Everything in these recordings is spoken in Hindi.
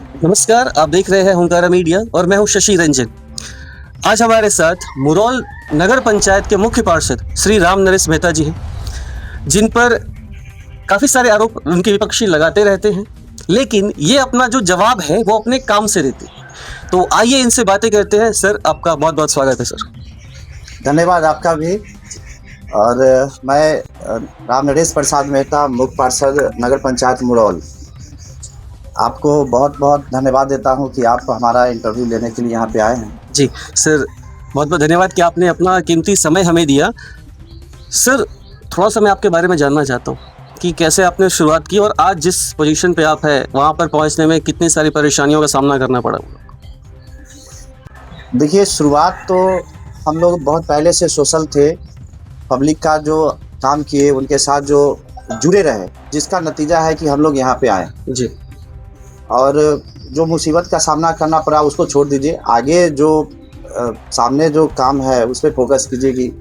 नमस्कार, आप देख रहे हैं हुंकारा मीडिया और मैं हूं शशि रंजन। आज हमारे साथ मुरौल नगर पंचायत के मुख्य पार्षद श्री राम नरेश मेहता जी हैं, जिन पर काफ़ी सारे आरोप उनके विपक्षी लगाते रहते हैं, लेकिन ये अपना जो जवाब है वो अपने काम से देते हैं। तो आइए इनसे बातें करते हैं। सर, आपका बहुत बहुत स्वागत है सर। धन्यवाद आपका भी। और मैं राम नरेश प्रसाद मेहता, मुख्य पार्षद नगर पंचायत मुरौल, आपको बहुत बहुत धन्यवाद देता हूं कि आप हमारा इंटरव्यू लेने के लिए यहाँ पे आए हैं। जी सर, बहुत बहुत धन्यवाद कि आपने अपना कीमती समय हमें दिया। सर, थोड़ा सा मैं आपके बारे में जानना चाहता हूँ कि कैसे आपने शुरुआत की और आज जिस पोजीशन पे आप हैं वहाँ पर पहुँचने में कितनी सारी परेशानियों का सामना करना पड़ा। देखिए, शुरुआत तो हम लोग बहुत पहले से सोशल थे, पब्लिक का जो काम किए उनके साथ जो जुड़े रहे, जिसका नतीजा है कि हम लोग यहाँ पे आए। जी। और जो मुसीबत का सामना करना पड़ा उसको छोड़ दीजिए, आगे जो सामने जो काम है उस पर फोकस कीजिए कि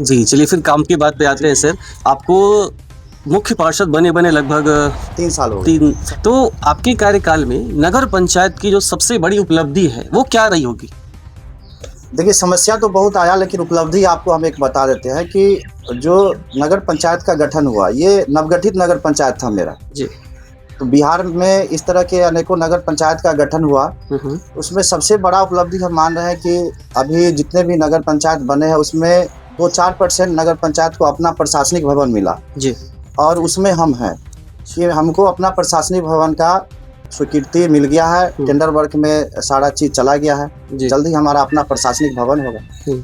जी, चलिए फिर काम की बात पे आते हैं सर। आपको मुख्य पार्षद बने लगभग 3 साल हो गए। 3। तो आपके कार्यकाल में नगर पंचायत की जो सबसे बड़ी उपलब्धि है वो क्या रही होगी? देखिए, समस्या तो बहुत आया, लेकिन उपलब्धि आपको हम एक बता देते हैं कि जो नगर पंचायत का गठन हुआ, ये नवगठित नगर पंचायत था मेरा। जी। तो बिहार में इस तरह के अनेकों नगर पंचायत का गठन हुआ, उसमें सबसे बड़ा उपलब्धि हम मान रहे हैं कि अभी जितने भी नगर पंचायत बने हैं उसमें 2-4% नगर पंचायत को अपना प्रशासनिक भवन मिला। जी। और उसमें हम हैं कि हमको अपना प्रशासनिक भवन का स्वीकृति मिल गया है, टेंडर वर्क में सारा चीज़ चला गया है, जल्दी हमारा अपना प्रशासनिक भवन होगा।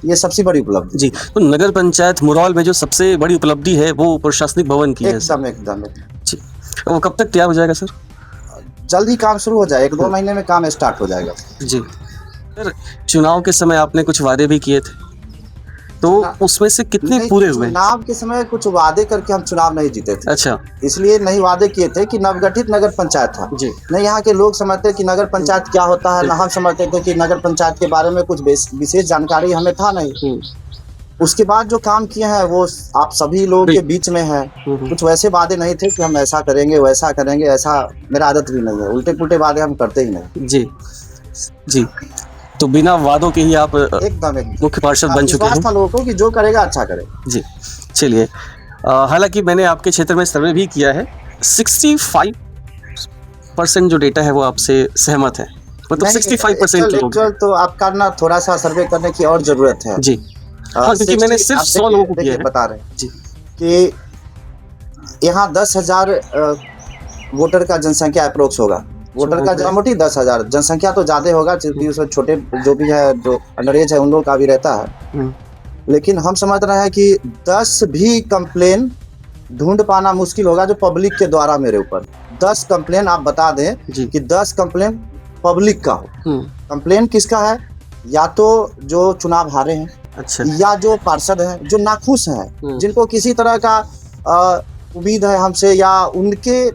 ये सबसे बड़ी उपलब्धि। जी, तो नगर पंचायत मुरौल में जो सबसे बड़ी उपलब्धि है वो प्रशासनिक भवन की है। एकदम। जी, वो कब तक तैयार हो जाएगा सर? जल्द ही काम शुरू हो जाए, 1-2 महीने में काम स्टार्ट हो जाएगा। जी सर, चुनाव के समय आपने कुछ वादे भी किए थे, तो उसमें से कितने पूरे हुए? चुनाव के समय कुछ वादे करके हम चुनाव नहीं जीते थे। अच्छा। इसलिए नहीं वादे किए थे कि नवगठित नगर पंचायत था। जी। नहीं, यहाँ के लोग समझते कि नगर पंचायत क्या होता है, ना हम समझते थे कि नगर पंचायत के बारे में कुछ विशेष जानकारी हमें था नहीं। उसके बाद जो काम किए हैं वो आप सभी लोगों के बीच में है। कुछ वैसे वादे नहीं थे कि हम ऐसा करेंगे वैसा करेंगे, ऐसा मेरा आदत भी नहीं है। उल्टे पुल्टे वादे हम करते ही नहीं। जी, तो बिना वादों के ही आप एकदम मुख्य पार्षद बन चुके हैं। विश्वास था लोगों को कि जो करेगा अच्छा करे। जी, चलिए, हालांकि मैंने आपके क्षेत्र में सर्वे भी किया है, 65% जो डेटा है वो आपसे सहमत है, मतलब 65% लोग। तो आपका ना थोड़ा सा सर्वे करने की और जरूरत है। जी, हाँ, क्योंकि मैंने सिर्फ 100 लोगों को किया है। बता रहे हैं जी कि यहाँ 10,000 वोटर का जनसंख्या अप्रोक्स होगा। वोटर का जनमोटी 10,000, जनसंख्या तो ज़्यादा होगा क्योंकि उसमें छोटे जो भी है, जो अंडरएज है, उन लोग का भी रहता है। लेकिन हम समझ रहे हैं कि 10 भी कंप्लेन ढूंढ पाना मुश्किल होगा जो पब्लिक के द्वारा मेरे ऊपर 10 कंप्लेन आप बता दें कि 10 कंप्लेन पब्लिक का हो। कंप्लेन किसका है? या तो जो चुनाव हारे हैं, अच्छा, या जो पार्षद हैं जो नाखुश हैं, जिनको किसी तरह का उम्मीद है हमसे, या उनके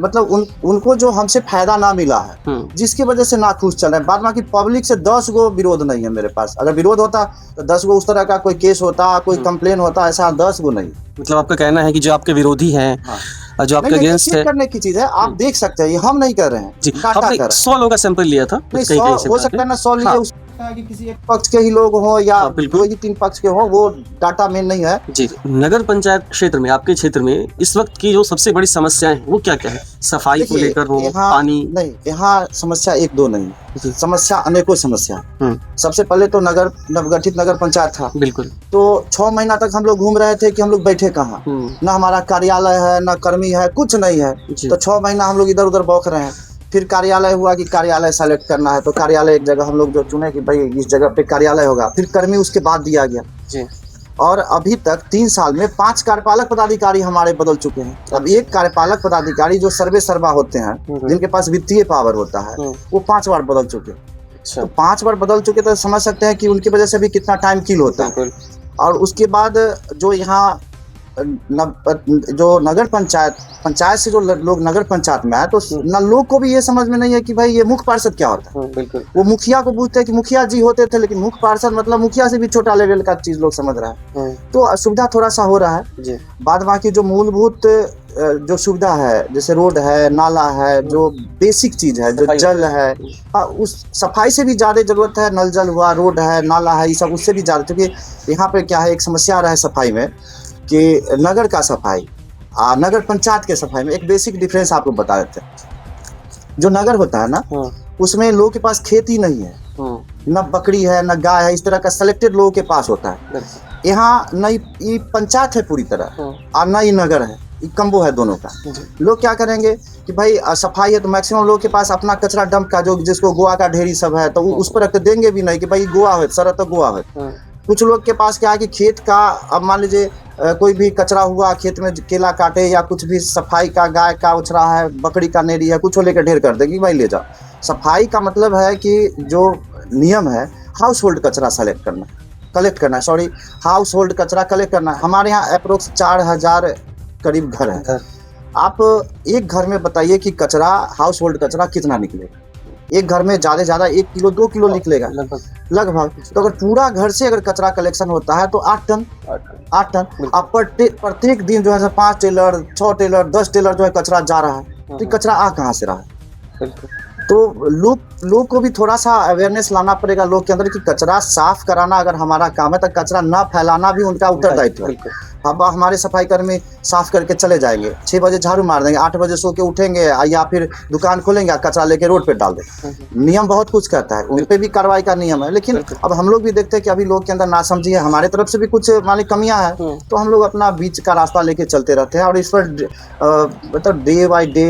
मतलब उनको जो हमसे फायदा ना मिला है, जिसकी वजह से नाखुश चल रहे हैं। बाद बाकी पब्लिक से 10 गो विरोध नहीं है मेरे पास। अगर विरोध होता तो 10 गो उस तरह का कोई केस होता, कोई कंप्लेन होता, ऐसा 10 गो नहीं। मतलब आपका कहना है कि जो आपके विरोधी हैं, हाँ, जो आपके अगेंस्ट है, करने की चीज है, आप देख सकते हैं, ये हम नहीं कर रहे हैं। जी, आपने 100 लोगों का सैंपल लिया था, हो सकता है ना 100 लिए, कि किसी एक पक्ष के ही लोग हो या 2 ही 3 पक्ष के हो, वो डाटा मेन नहीं है। जी, नगर पंचायत क्षेत्र में, आपके क्षेत्र में इस वक्त की जो सबसे बड़ी समस्याएं हैं वो क्या क्या है? सफाई को लेकर हो, पानी? नहीं, यहाँ समस्या 1-2 नहीं, समस्या अनेकों समस्या। सबसे पहले तो नवगठित नगर पंचायत था, बिल्कुल, तो 6 महीना तक हम लोग घूम रहे थे कि हम लोग बैठे कहाँ, ना हमारा कार्यालय है, ना कर्मी है, कुछ नहीं है। तो 6 महीना हम लोग इधर उधर बौख रहे हैं। फिर कार्यालय हुआ कि कार्यालय सेलेक्ट करना है, तो कार्यालय एक जगह हम लोग जो चुने कि भाई इस जगह पे कार्यालय होगा। फिर कर्मी उसके बाद दिया गया जी। और अभी तक 3 साल में 5 कार्यपालक पदाधिकारी हमारे बदल चुके हैं। अब एक कार्यपालक पदाधिकारी जो सर्वा होते हैं, जिनके पास वित्तीय पावर होता है, वो 5 बार बदल चुके। तो 5 बार बदल चुके तो समझ सकते हैं कि उनकी वजह से भी कितना टाइम किल होता है। और उसके बाद जो यहाँ जो नगर पंचायत से जो लोग नगर पंचायत में आए तो न लोग को भी ये समझ में नहीं है कि भाई ये मुख्य पार्षद क्या होता है। बिल्कुल। वो मुखिया को पूछते हैं कि मुखिया जी होते थे, लेकिन मुख्य पार्षद मतलब मुखिया से भी छोटा लेवल का चीज लोग समझ रहा है। तो असुविधा थोड़ा सा हो रहा है। बाद बाकी जो मूलभूत जो सुविधा है, जैसे रोड है, नाला है, जो बेसिक चीज है, जो जल है, उस सफाई से भी ज्यादा जरूरत है। नल जल हुआ, रोड है, नाला है, ये सब उससे भी ज्यादा, क्योंकि यहाँ पे क्या है, एक समस्या आ रहा है सफाई में कि नगर का सफाई नगर पंचायत के सफाई में एक बेसिक डिफरेंस आपको बता देते हैं। जो नगर होता है ना, उसमें लोगों के पास खेती नहीं है, न बकरी है, न गाय है, इस तरह का सिलेक्टेड लोगों के पास होता है। यहाँ नई पंचायत है पूरी तरह और नई नगर है, कम्बो है दोनों का। लोग क्या करेंगे कि भाई सफाई है तो मैक्सिमम लोगों के पास अपना कचरा डंप का, जो जिसको गोवा का ढेरी सब है, तो उस पर रख देंगे भी नहीं कि भाई गोवा है, सर तो गोवा है। कुछ लोग के पास क्या है कि खेत का, अब मान लीजिए कोई भी कचरा हुआ खेत में, केला काटे या कुछ भी सफाई का, गाय का उछरा है, बकरी का नेरी है, कुछ लेकर ढेर कर देगी, भाई ले जाओ। सफाई का मतलब है कि जो नियम है, हाउस होल्ड कचरा कलेक्ट करना, हाउस होल्ड कचरा कलेक्ट करना। हमारे यहाँ अप्रोक्स 4000 करीब घर है। आप एक घर में बताइए कि कचरा, हाउस होल्ड कचरा कितना निकलेगा? एक घर में ज्यादा से ज्यादा 1 किलो 2 किलो निकलेगा लगभग। तो अगर पूरा घर से अगर कचरा कलेक्शन होता है तो 8 टन। अब प्रत्येक दिन जो है 5 टेलर 6 टेलर 10 टेलर जो है कचरा जा रहा है, तो कचरा आ कहाँ से रहा है? तो लोग को भी थोड़ा सा अवेयरनेस लाना पड़ेगा लोग के अंदर कि कचरा साफ कराना अगर हमारा काम है, तो कचरा न फैलाना भी उनका उत्तरदायित्व है। अब हमारे सफाई कर्मी साफ करके चले जाएंगे, 6 बजे झाड़ू मार देंगे, 8 बजे सो के उठेंगे या फिर दुकान खोलेंगे, कचरा लेके रोड पे डाल देंगे। नियम बहुत कुछ कहता है, उन पे भी कार्रवाई का नियम है, लेकिन अब हम लोग भी देखते हैं कि अभी लोग के अंदर नासमझी है, हमारे तरफ से भी कुछ मानी कमियां है, तो हम लोग अपना बीच का रास्ता लेके चलते रहते हैं और इस पर मतलब डे बाय डे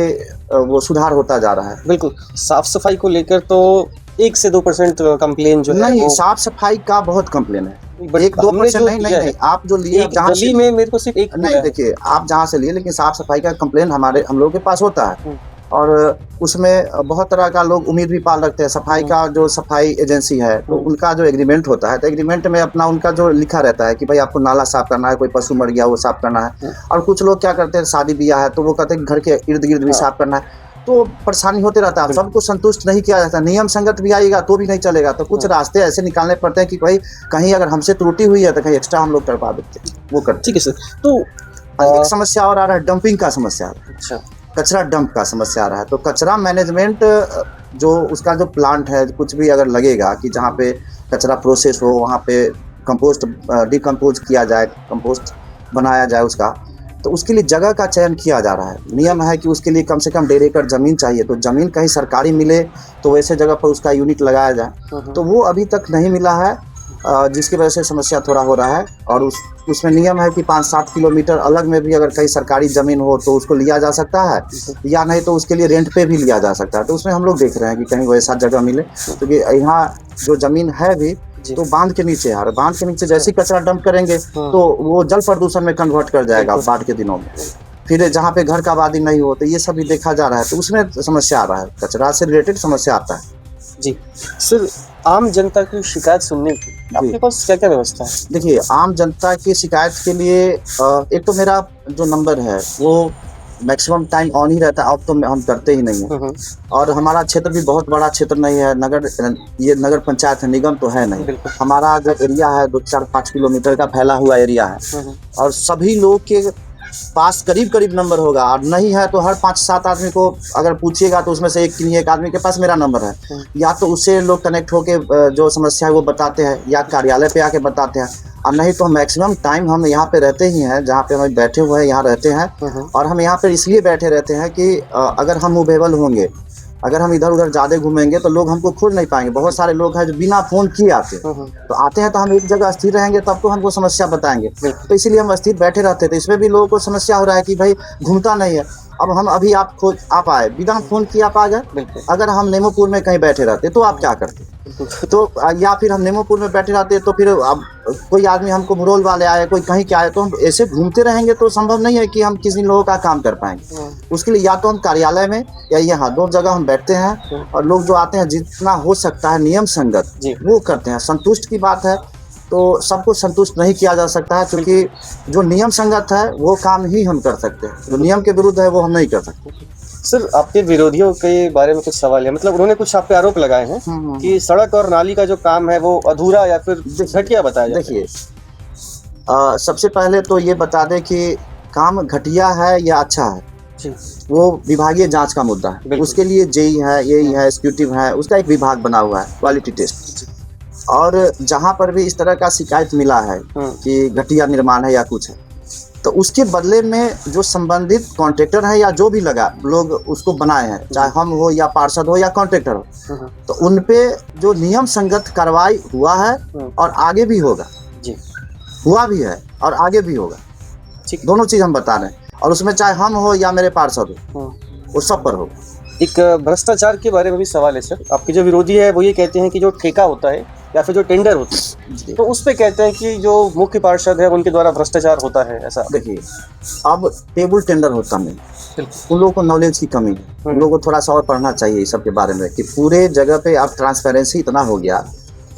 वो सुधार होता जा रहा है। बिल्कुल। साफ सफाई को लेकर तो 1 से 2% कंप्लेन जो नहीं, साफ सफाई का बहुत कंप्लेन है। 1-2% नहीं, आप जो लिए जहाँ से में मेरे को सिर्फ एक नहीं, देखिए आप जहाँ से लिए, लेकिन साफ सफाई का कंप्लेन हम लोग के पास होता है और उसमें बहुत तरह का लोग उम्मीद भी पाल रखते हैं। सफाई का जो सफाई एजेंसी है, तो उनका जो एग्रीमेंट होता है, तो एग्रीमेंट में अपना उनका जो लिखा रहता है कि भाई आपको नाला साफ करना है, कोई पशु मर गया वो साफ करना है। और कुछ लोग क्या करते हैं, शादी ब्याह है तो वो कहते हैं घर के इर्द गिर्द भी साफ करना है, तो परेशानी होते रहता है। सबको संतुष्ट नहीं किया जाता, नियम संगत भी आएगा तो भी नहीं चलेगा। तो कुछ रास्ते ऐसे निकालने पड़ते हैं कि भाई कहीं अगर हमसे त्रुटि हुई है तो कहीं एक्स्ट्रा हम लोग करवा देते हैं, वो करते। ठीक है सर। तो एक समस्या और आ रहा है, डंपिंग का समस्या आ रहा है। अच्छा, कचरा डंप का समस्या आ रहा है। तो कचरा मैनेजमेंट जो उसका जो प्लांट है, कुछ भी अगर लगेगा कि जहाँ पे कचरा प्रोसेस हो, वहाँ पे कंपोस्ट डिकम्पोज किया जाए, कंपोस्ट बनाया जाए उसका, तो उसके लिए जगह का चयन किया जा रहा है। नियम है कि उसके लिए कम से कम 1.5 एकड़ ज़मीन चाहिए। तो ज़मीन कहीं सरकारी मिले तो वैसे जगह पर उसका यूनिट लगाया जाए, तो वो अभी तक नहीं मिला है, जिसकी वजह से समस्या थोड़ा हो रहा है। और उसमें नियम है कि 5-7 किलोमीटर अलग में भी अगर कहीं सरकारी ज़मीन हो तो उसको लिया जा सकता है, या नहीं तो उसके लिए रेंट पे भी लिया जा सकता है। तो उसमें हम लोग देख रहे हैं कि कहीं वैसा जगह मिले, क्योंकि यहाँ जो ज़मीन है भी तो बांध के नीचे है, बांध के नीचे जैसे ही कचरा डंप करेंगे तो वो जल प्रदूषण में कन्वर्ट कर जाएगा बाढ़ के दिनों में। फिर जहाँ पे घर का आबादी नहीं हो, तो ये सब भी देखा जा रहा है, तो उसमें समस्या आ रहा है, कचरा से रिलेटेड समस्या आता है। जी सर, आम जनता की शिकायत सुनने की आपके पास क्या क्या व्यवस्था है? देखिए, आम जनता की शिकायत के लिए एक तो मेरा जो नंबर है वो मैक्सिमम टाइम ऑन ही रहता है, ऑफ तो हम करते ही नहीं है। और हमारा क्षेत्र भी बहुत बड़ा क्षेत्र नहीं है, ये नगर पंचायत है, निगम तो है नहीं। हमारा जो एरिया है 2-4-5 किलोमीटर का फैला हुआ एरिया है, और सभी लोग के पास करीब करीब नंबर होगा, और नहीं है तो हर 5-7 आदमी को अगर पूछिएगा तो उसमें से एक आदमी के पास मेरा नंबर है। या तो उससे लोग कनेक्ट होके जो समस्या है वो बताते हैं, या कार्यालय पे आके बताते हैं, और नहीं तो मैक्सिमम टाइम हम यहाँ पे रहते ही हैं, जहाँ पे हम बैठे हुए हैं यहाँ रहते हैं। और हम यहाँ पे इसलिए बैठे रहते हैं कि अगर हम मूवेबल होंगे, अगर हम इधर उधर ज़्यादा घूमेंगे तो लोग हमको खोज नहीं पाएंगे। बहुत सारे लोग हैं जो बिना फ़ोन किए आते हैं, तो आते हैं तो हम एक जगह स्थिर रहेंगे तब तो हमको समस्या बताएंगे, तो इसीलिए हम स्थिर बैठे रहते थे। इसमें भी लोगों को समस्या हो रहा है कि भाई घूमता नहीं है। अब हम अभी आप आए बिना फ़ोन किए आप आ गए, अगर हम नेमोपुर में कहीं बैठे रहते तो आप क्या करते? तो या फिर हम नेमोपुर में बैठे रहते तो फिर अब कोई आदमी हमको मुरौल वाले आए, कोई कहीं क्या आए, तो हम ऐसे घूमते रहेंगे तो संभव नहीं है कि हम किसी लोगों का काम कर पाएंगे। उसके लिए या तो हम कार्यालय में या यहाँ 2 जगह हम बैठते हैं, और लोग जो आते हैं जितना हो सकता है नियम संगत वो करते हैं। संतुष्ट की बात है तो सबको संतुष्ट नहीं किया जा सकता है, क्योंकि जो नियम संगत है वो काम ही हम कर सकते हैं, जो नियम के विरुद्ध है वो हम नहीं कर सकते। सर, आपके विरोधियों के बारे में कुछ सवाल है, मतलब उन्होंने कुछ आप पे आरोप लगाए हैं कि सड़क और नाली का जो काम है वो अधूरा या फिर घटिया बताया जाता है। देखिए, सबसे पहले तो ये बता दें कि काम घटिया है या अच्छा है जी। वो विभागीय जांच का मुद्दा है। उसके लिए जेई है, एई है, एग्जीक्यूटिव है, उसका एक विभाग बना हुआ है, क्वालिटी टेस्ट। और जहां पर भी इस तरह का शिकायत मिला है कि घटिया निर्माण है या कुछ है, तो उसके बदले में जो संबंधित कॉन्ट्रैक्टर है या जो भी लगा लोग उसको बनाए हैं, चाहे हम हो या पार्षद हो या कॉन्ट्रैक्टर हो, तो उन पे जो नियम संगत कार्रवाई हुआ है और आगे भी होगा जी, हुआ भी है और आगे भी होगा, दोनों चीज हम बता रहे हैं। और उसमें चाहे हम हो या मेरे पार्षद हो, वो सब पर होगा। एक भ्रष्टाचार के बारे में भी सवाल है सर। आपके जो विरोधी है वो ये कहते हैं कि जो ठेका होता है या फिर जो टेंडर होता है, तो उस पे कहते हैं कि जो मुख्य पार्षद है उनके द्वारा भ्रष्टाचार होता है, ऐसा। देखिए, अब टेबल टेंडर होता नहीं, उन लोगों को नॉलेज की कमी है, उन लोगों को थोड़ा सा और पढ़ना चाहिए इस सब के बारे में, कि पूरे जगह पे अब ट्रांसपेरेंसी इतना हो गया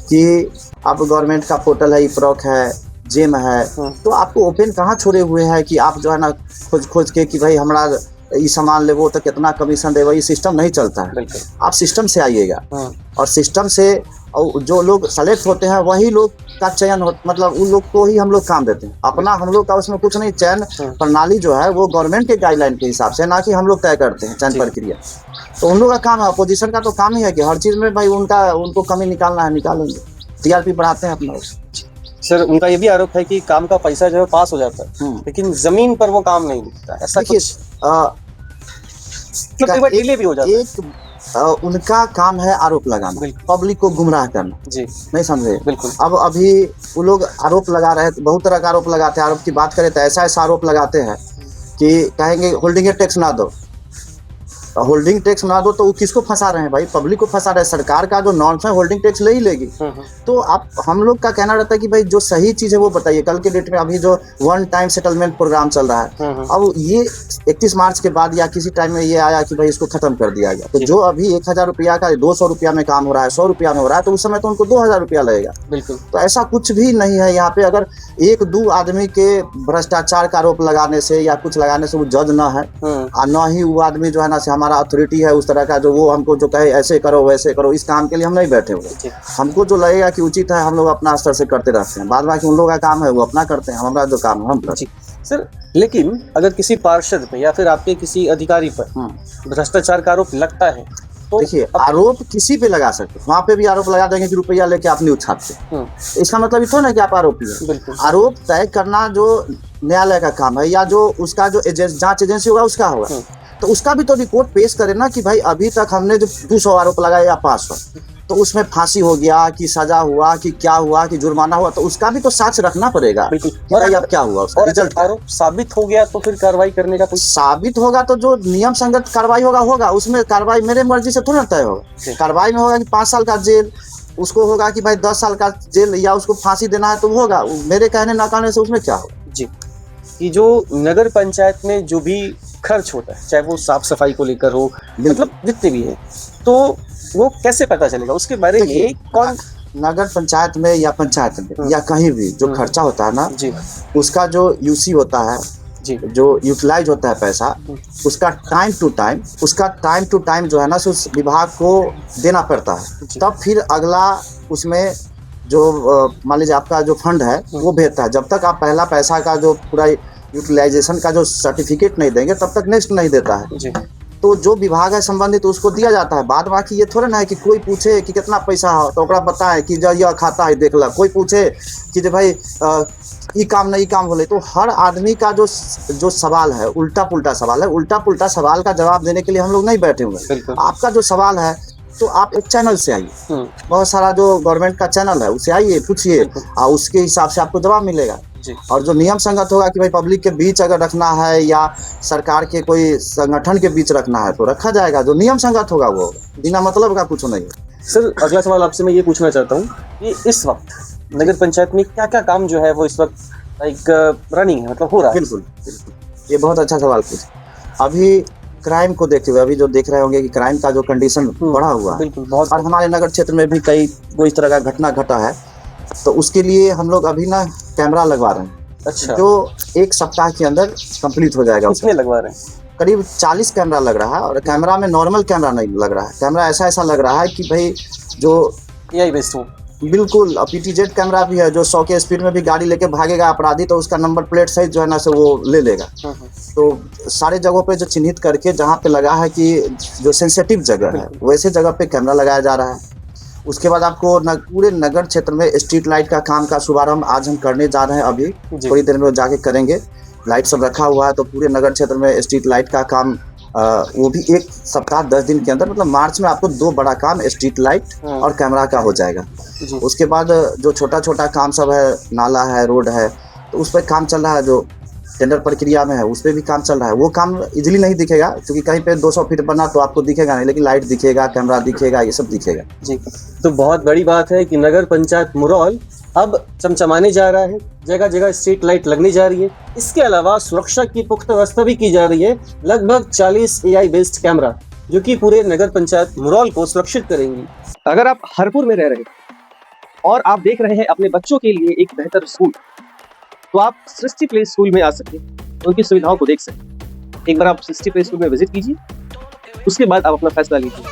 कि अब गवर्नमेंट का पोर्टल है, इप्रॉक है, जेम है, तो आपको ओपन कहाँ छोड़े हुए हैं कि आप जो है ना खोज के कि भाई हमारा ये सामान लेवो तो कितना कमीशन देवो, ये सिस्टम नहीं चलता है। आप सिस्टम से आइएगा और सिस्टम से और जो लोग सेलेक्ट होते हैं वही लोग का चयन हो, मतलब उन लोग को ही हम लोग काम देते हैं। अपना हम लोग का उसमें कुछ नहीं, चयन प्रणाली जो है वो गवर्नमेंट के गाइडलाइन के हिसाब से, ना कि हम लोग तय करते हैं चयन प्रक्रिया। तो उन लोग का काम है, अपोजिशन का तो काम ही है कि हर चीज में भाई उनको कमी निकालना है, निकालेंगे, टीआरपी बढ़ाते हैं अपना। सर, उनका ये भी आरोप है कि काम का पैसा जो है पास हो जाता है, लेकिन जमीन पर वो काम नहीं दिखता, ऐसा कुछ डिले भी हो जाता है। उनका काम है आरोप लगाना, पब्लिक को गुमराह करना जी, नहीं समझे? बिल्कुल। अब अभी वो लोग आरोप लगा रहे हैं, बहुत तरह का आरोप लगाते हैं। आरोप की बात करें तो ऐसा आरोप लगाते हैं कि कहेंगे होल्डिंग टैक्स ना दो, होल्डिंग टैक्स ना दो, तो वो किसको फंसा रहे हैं भाई? पब्लिक को फंसा रहे हैं। सरकार का जो नॉर्म्स है होल्डिंग टैक्स ले ही लेगी। तो आप हम लोग का कहना रहता है कि भाई जो सही चीज है वो बताइए। कल के डेट में अभी जो वन टाइम सेटलमेंट प्रोग्राम चल रहा है, अब ये 31 मार्च के बाद या किसी टाइम में ये आया कि भाई इसको खत्म कर दिया गया, तो जो अभी 1000 रुपया का 200 रुपया में काम हो रहा है, 100 रुपया में हो रहा है, तो उस समय तो उनको 2000 रुपया लगेगा। बिल्कुल। तो ऐसा कुछ भी नहीं है यहाँ पे। अगर एक दो आदमी के भ्रष्टाचार का आरोप लगाने से या कुछ लगाने से वो जज ना है, और न ही वो आदमी जो है ना हमारा अथॉरिटी है उस तरह का, जो वो हमको जो कहे ऐसे करो वैसे करो, इस काम के लिए हम नहीं बैठे हुए। हमको जो लगेगा कि उचित है हम लोग अपना स्तर से करते रहते हैं, बाद बाकी उन लोगों का काम है वो अपना करते हैं, हमारा जो काम है हम करते हैं। सर, लेकिन अगर किसी पार्षद पे या फिर आपके किसी अधिकारी पर भ्रष्टाचार का आरोप लगता है, तो देखिए, आरोप किसी पे लगा सकते हैं, वहाँ पे भी आरोप लगा देंगे कि रुपया लेके आप न्यूज छापते हैं। इसका मतलब इतना ना कि आप आरोपी हैं। आरोप तय करना जो न्यायालय का काम है, या जो उसका जो जांच एजेंसी होगा उसका होगा, तो उसका भी तो रिपोर्ट पेश करे ना कि भाई अभी तक हमने जो 200 आरोप लगाया या 500, तो उसमें फांसी हो गया कि सजा हुआ कि क्या हुआ कि जुर्माना हुआ, तो उसका भी तो साक्ष्य रखना पड़ेगा। और अब क्या हुआ, उसका रिजल्ट आरोप साबित हो गया तो फिर कार्रवाई करने का कुछ साबित होगा, तो जो नियम संगत कार्रवाई होगा उसमें कार्रवाई मेरे मर्जी से थोड़ा तय होगा। कार्रवाई में होगा कि 5 साल का जेल, उसको होगा कि भाई 10 साल का जेल, या उसको फांसी देना है तो होगा। मेरे कहने ना कहने से उसमें क्या होगा जी। कि जो नगर पंचायत में जो भी खर्च होता है, चाहे वो साफ सफाई को लेकर हो, मतलब जितने भी है, तो वो कैसे पता चलेगा उसके बारे में? कौन नगर पंचायत में या पंचायत में या कहीं भी जो खर्चा होता है ना जी, उसका जो यूसी होता है जी, जो यूटिलाइज होता है पैसा, उसका टाइम टू टाइम जो है ना उस विभाग को देना पड़ता है। तब फिर अगला उसमें जो मान लीजिए आपका जो फंड है वो भेजता है। जब तक आप पहला पैसा का जो पूरा यूटिलाइजेशन का जो सर्टिफिकेट नहीं देंगे तब तक नेक्स्ट नहीं देता है जी। तो जो विभाग है संबंधित उसको दिया जाता है। बाद बाकी ये थोड़ा ना है कि कोई पूछे कि कितना पैसा हो तो ओकरा बताए कि जो यह खाता है देख ला, कोई पूछे कि जो भाई ये काम नहीं काम बोले, तो हर आदमी का जो सवाल है उल्टा पुल्टा सवाल है। उल्टा पुल्टा सवाल का जवाब देने के लिए हम लोग नहीं बैठे हुए। आपका जो सवाल है तो आप एक चैनल से आइए, बहुत सारा जो गवर्नमेंट का चैनल है उससे आइए, पूछिए, और उसके हिसाब से आपको जवाब मिलेगा। और जो नियम संगत होगा कि भाई पब्लिक के बीच अगर रखना है या सरकार के कोई संगठन के बीच रखना है तो रखा जाएगा। जो नियम संगत होगा वो बिना मतलब का कुछ नहीं। सर, अगला सवाल आपसे मैं ये पूछना चाहता हूँ कि इस वक्त नगर पंचायत में क्या क्या काम जो है वो इस वक्त एक रनिंग है, मतलब हो रहा है? बिल्कुल, ये बहुत अच्छा सवाल पूछा। अभी क्राइम को देखते हुए, अभी जो देख रहे होंगे कि क्राइम का जो कंडीशन बढ़ा हुआ है, और हमारे नगर क्षेत्र में भी कोई इस तरह का घटना घटा है। तो उसके लिए हम लोग अभी ना कैमरा लगवा रहे हैं। अच्छा, जो 1 सप्ताह के अंदर कंप्लीट हो जाएगा। कितने लगवा रहे हैं? करीब 40 कैमरा लग रहा है, और कैमरा में नॉर्मल कैमरा नहीं लग रहा है। कैमरा ऐसा लग रहा है कि भाई जो एआई बेस्ड हो। बिल्कुल, PTZ कैमरा भी है जो 100 के स्पीड में भी गाड़ी लेके भागेगा अपराधी, तो उसका नंबर प्लेट सहित जो है ना से वो ले लेगा। तो सारे जगहों पे जो चिन्हित करके जहाँ पे लगा है कि जो सेंसिटिव जगह है वैसे जगह पे कैमरा लगाया जा रहा है। उसके बाद आपको पूरे नगर क्षेत्र में स्ट्रीट लाइट का काम का शुभारंभ आज हम करने जा रहे हैं। अभी थोड़ी देर में जाके करेंगे। लाइट सब रखा हुआ है, तो पूरे नगर क्षेत्र में स्ट्रीट लाइट का काम वो भी 1 सप्ताह 10 दिन के अंदर, मतलब मार्च में आपको 2 बड़ा काम स्ट्रीट लाइट और कैमरा का हो जाएगा। उसके बाद जो छोटा छोटा काम सब है, नाला है, रोड है, तो उस पर काम चल रहा है। जो टेंडर प्रक्रिया में है उस पर भी काम चल रहा है। वो काम इजीली नहीं दिखेगा, क्योंकि कहीं पे 200 फीट बना तो आपको दिखेगा नहीं, लेकिन लाइट दिखेगा, कैमरा दिखेगा, ये सब दिखेगा। जी, तो बहुत बड़ी बात है कि नगर पंचायत मुरौल अब चमचमाने जा रहा है, जगह जगह स्ट्रीट लाइट लगने जा रही है। इसके अलावा सुरक्षा की पुख्ता व्यवस्था भी की जा रही है। लगभग 40 AI बेस्ड कैमरा जो कि पूरे नगर पंचायत मुरौल को सुरक्षित करेंगी। अगर आप हरपुर में रह रहे हैं और आप देख रहे हैं अपने बच्चों के लिए एक बेहतर स्कूल, तो आप सृष्टि प्ले स्कूल में आ सकते हैं, उनकी सुविधाओं को देख सकते हैं। एक बार आप सृष्टि प्ले स्कूल में विजिट कीजिए, उसके बाद आप अपना फैसला लीजिए।